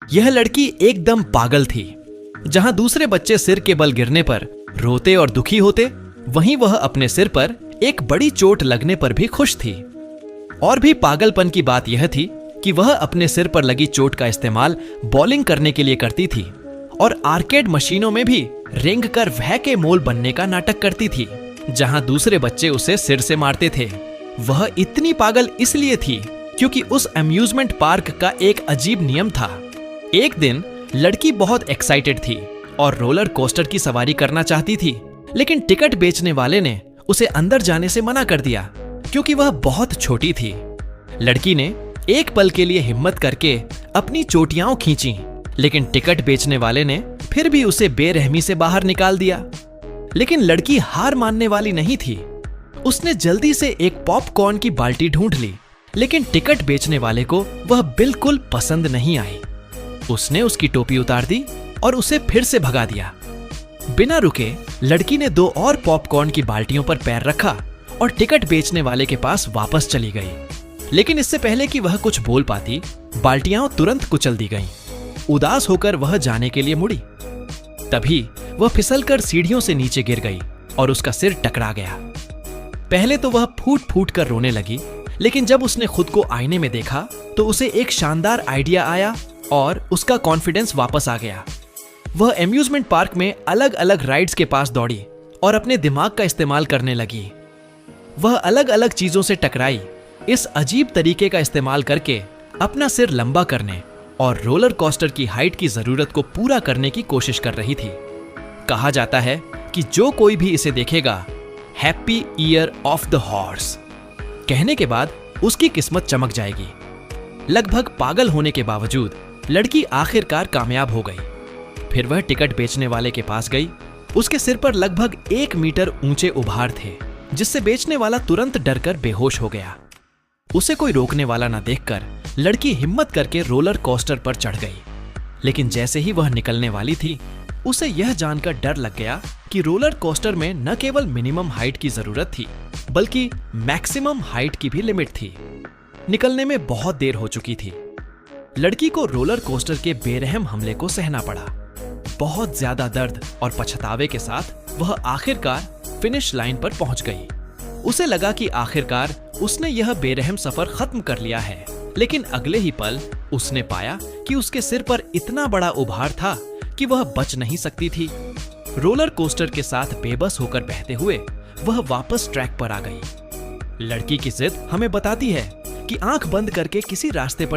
यह लड़की एकदम पागल थी। जहां दूसरे बच्चे सिर के बल गिरने पर रोते और दुखी होते, वहीं वह अपने सिर पर एक बड़ी चोट लगने पर भी खुश थी। और भी पागलपन की बात यह थी कि वह अपने सिर पर लगी चोट का इस्तेमाल बॉलिंग करने के लिए करती थी और आर्केड मशीनों में भी रेंग कर वह के मोल बनने का नाटक करती थी, जहां दूसरे बच्चे उसे सिर से मारते थे। वह इतनी पागल इसलिए थी क्योंकि उस अम्यूजमेंट पार्क का एक अजीब नियम था। एक दिन लड़की बहुत एक्साइटेड थी और रोलर कोस्टर की सवारी करना चाहती थी, लेकिन टिकट बेचने वाले ने उसे अंदर जाने से मना कर दिया क्योंकि वह बहुत छोटी थी। लड़की ने एक पल के लिए हिम्मत करके अपनी चोटियां खींची, लेकिन टिकट बेचने वाले ने फिर भी उसे बेरहमी से बाहर निकाल दिया। लेकिन लड़की हार मानने वाली नहीं थी। उसने जल्दी से एक पॉपकॉर्न की बाल्टी ढूंढ ली, लेकिन टिकट बेचने वाले को वह बिल्कुल पसंद नहीं आई। उसने उसकी टोपी उतार दी और उसे फिर से भगा दिया। बिना रुके लड़की ने 2 और पॉपकॉर्न की बाल्टियों पर पैर रखा और टिकट बेचने वाले के पास वापस चली गई। लेकिन इससे पहले कि वह कुछ बोल पाती, बाल्टियां तुरंत कुचल दी गईं। उदास होकर वह जाने के लिए मुड़ी। तभी वह फिसलकर सीढ़ियों से नीचे गिर गई और उसका सिर टकरा गया। पहले तो वह फूट फूट कर रोने लगी, लेकिन जब उसने खुद को आईने में देखा तो उसे एक शानदार आइडिया आया और उसका कॉन्फिडेंस वापस आ गया। वह एम्यूजमेंट पार्क में अलग अलग राइड्स के पास दौड़ी और अपने दिमाग का इस्तेमाल करने लगी। वह अलग अलग चीजों से टकराई, इस अजीब तरीके का इस्तेमाल करके अपना सिर लंबा करने और रोलर कोस्टर की हाइट की जरूरत को पूरा करने की कोशिश कर रही थी। कहा जाता है कि जो कोई भी इसे देखेगा, happy year of the horse कहने के बाद उसकी किस्मत चमक जाएगी। लगभग पागल होने के बावजूद लड़की आखिरकार कामयाब हो गई। फिर वह टिकट बेचने वाले के पास गई। उसके सिर पर लगभग 1 मीटर ऊंचे उभार थे, जिससे बेचने वाला तुरंत डरकर बेहोश हो गया। उसे कोई रोकने वाला न देखकर लड़की हिम्मत करके रोलर कोस्टर पर चढ़ गई। लेकिन जैसे ही वह निकलने वाली थी, उसे यह जानकर डर लग गया कि रोलर कोस्टर में न केवल मिनिमम हाइट की जरूरत थी, बल्कि मैक्सिमम हाइट की भी लिमिट थी। निकलने में बहुत देर हो चुकी थी। लड़की को रोलर कोस्टर के बेरहम हमले को सहना पड़ा। बहुत ज्यादा दर्द और पछतावे के साथ वह आखिरकार फिनिश लाइन पर पहुंच गई। उसे लगा कि आखिरकार उसने यह बेरहम सफर खत्म कर लिया है, लेकिन अगले ही पल उसने पाया कि उसके सिर पर इतना बड़ा उभार था कि वह बच नहीं सकती थी। रोलर कोस्टर के साथ बेबस होकर बहते हुए वह वापस ट्रैक पर आ गई। लड़की की जिद हमें बताती है कि आंख बंद करके किसी रास्ते पर